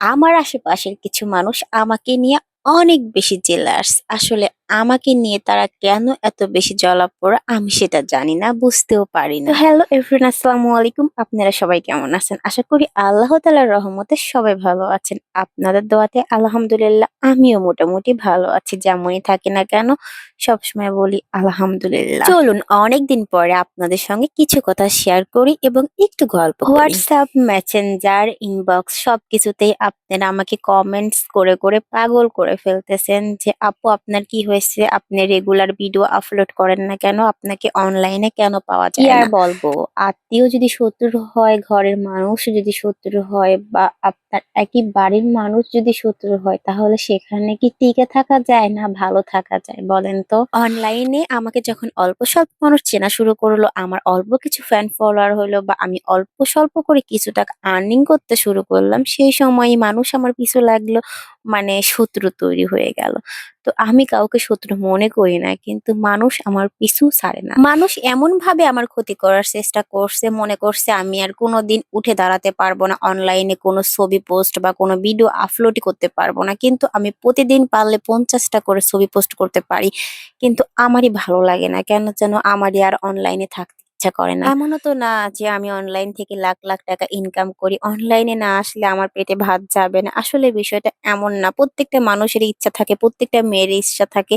আমার আশেপাশের কিছু মানুষ আমাকে নিয়ে অনেক বেশি জেলাস। আসলে আমাকে নিয়ে তারা কেন এত বেশি জ্বলাপোড়া আমি সেটা জানি না, বুঝতেও পারি না। তো হ্যালো এভরিওয়ান, আসসালামু আলাইকুম। আপনারা সবাই কেমন আছেন? আশা করি আল্লাহ তাআলার রহমতে সবাই ভালো আছেন। আপনাদের দোয়াতে আলহামদুলিল্লাহ আমিও মোটামুটি ভালো আছি। যেমনই থাকি না কেন সবসময় বলি আলহামদুলিল্লাহ। চলুন অনেকদিন পরে আপনাদের সঙ্গে কিছু কথা শেয়ার করি এবং একটু গল্প করি। হোয়াটসঅ্যাপ, মেসেঞ্জার, ইনবক্স সবকিছুতেই আপনারা আমাকে কমেন্টস করে করে পাগল করে ফেলতেছেন যে আপু আপনার কি হয়েছে? আপনি রেগুলার ভিডিও আপলোড করেন না কেন? আপনাকে অনলাইনে কেন পাওয়া যায় না? কি আর বলবো, আত্মীয় যদি শত্রু হয়, ঘরের মানুষ যদি শত্রু হয়, বা আপনার একই বাড়ির মানুষ যদি শত্রু হয়, তাহলে সেখানে কি টিকে থাকা যায় না ভালো থাকা যায় বলেন তো? অনলাইনে আমাকে যখন অল্প স্বল্প মানুষ চেনা শুরু করলো, আমার অল্প কিছু ফ্যান ফলোয়ার হলো, বা আমি অল্প স্বল্প করে কিছু টাকা আর্নিং করতে শুরু করলাম, সেই সময়ই মানুষ আমার পিছু লাগলো, মানে শত্রু তৈরি হয়ে গেল। তো আমি কাউকে শত্রু মনে করি না, কিন্তু মানুষ আমার পিছু ছাড়ে না। মানুষ এমন ভাবে আমার ক্ষতি করার চেষ্টা করছে, মনে করছে আমি আর কোনোদিন উঠে দাঁড়াতে পারবো না, অনলাইনে কোনো ছবি পোস্ট বা কোনো ভিডিও আপলোড করতে পারবো না। কিন্তু আমি প্রতিদিন পারলে 50টা করে ছবি পোস্ট করতে পারি, কিন্তু আমারই ভালো লাগে না, কেন যেন আমারই আর অনলাইনে থাকতে ইচ্ছা করে না। এমনও তো না যে আমি অনলাইন থেকে লাখ লাখ টাকা ইনকাম করি, অনলাইনে না আসলে আমার পেটে ভাত যাবে না। আসলে বিষয়টা এমন না। প্রত্যেকটা মানুষের ইচ্ছা থাকে, প্রত্যেকটা মেয়ের ইচ্ছা থাকে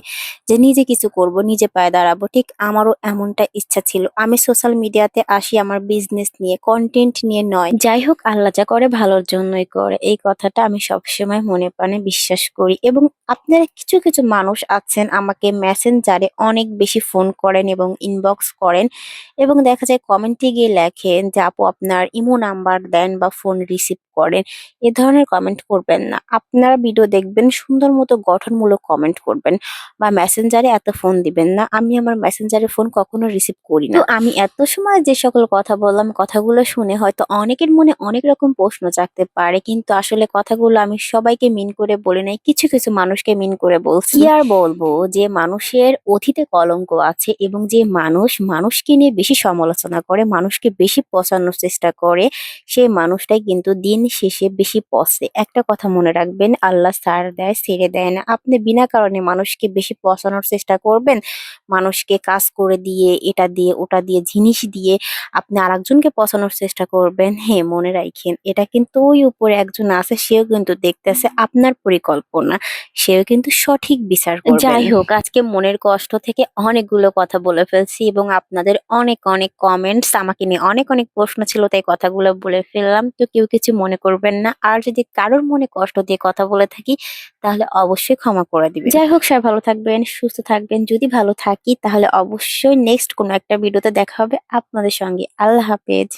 যে নিজে কিছু করব, নিজে পায়ে দাঁড়াবো। ঠিক আমারও এমনটা ইচ্ছা ছিল। আমি সোশ্যাল মিডিয়াতে আসি আমার বিজনেস নিয়ে, কন্টেন্ট নিয়ে নয়। যাই হোক, আল্লাহ যা করে ভালোর জন্যই করে, এই কথাটা আমি সবসময় মনে প্রাণে বিশ্বাস করি। এবং আপনারা কিছু কিছু মানুষ আছেন আমাকে মেসেঞ্জারে অনেক বেশি ফোন করেন এবং ইনবক্স করেন, এবং দেখা যায় কমেন্টে গিয়ে লেখেন যে আপু আপনার ইমো নাম্বার দেন বা ফোন রিসিভ করেন। এ ধরনের কমেন্ট করবেন না। আপনারা ভিডিও দেখবেন, সুন্দর মতো গঠনমূলক কমেন্ট করবেন, বা মেসেঞ্জারে এত ফোন দিবেন না। আমি আমার মেসেঞ্জারে ফোন কখনো রিসিভ করি না। তো আমি এত সময় যে সকল কথা বললাম, কথাগুলো শুনে হয়তো অনেকের মনে অনেক রকম প্রশ্ন জাগতে পারে, কিন্তু আসলে কথাগুলো আমি সবাইকে মিন করে বলি নাই, কিছু কিছু মানুষকে মিন করে বলছি। কি আর বলবো, যে মানুষের অতীতে কলঙ্ক আছে, এবং যে মানুষ মানুষকে নিয়ে বেশি সমালোচনা করে, মানুষকে বেশি পচানোর চেষ্টা করে, সেই মানুষটাই কিন্তু দিন শেষে বেশি পচে। একটা কথা মনে রাখবেন, আল্লাহ ছাড় দেয় ছেড়ে দেয় না। আপনি বিনা কারণে মানুষকে বেশি পচানোর চেষ্টা করবেন, মানুষকে কাজ করে দিয়ে, এটা দিয়ে ওটা দিয়ে, জিনিস দিয়ে আপনি আরেকজনকে পচানোর চেষ্টা করবেন, হ্যাঁ মনে রাখেন এটা কিন্তু ওই উপরে একজন আছে, সেও কিন্তু দেখতেছে আপনার পরিকল্পনা, সেও কিন্তু সঠিক বিচার করবেন। যাই হোক, আজকে মনের কষ্ট থেকে অনেকগুলো কথা বলে ফেলছি, এবং আপনাদের অনেক অনেক কমেন্টস, আমাকে নিয়ে অনেক অনেক প্রশ্ন ছিল, তাই কথাগুলো বলে ফেললাম। তো কেউ কিছু মনে করবেন না, আর যদি কারোর মনে কষ্ট দিয়ে কথা বলে থাকি তাহলে অবশ্যই ক্ষমা করে দিবেন। যাই হোক, সবাই ভালো থাকবেন, সুস্থ থাকবেন। যদি ভালো থাকি তাহলে অবশ্যই নেক্সট কোনো একটা ভিডিওতে দেখা হবে আপনাদের সঙ্গে। আল্লাহ হাফেজ।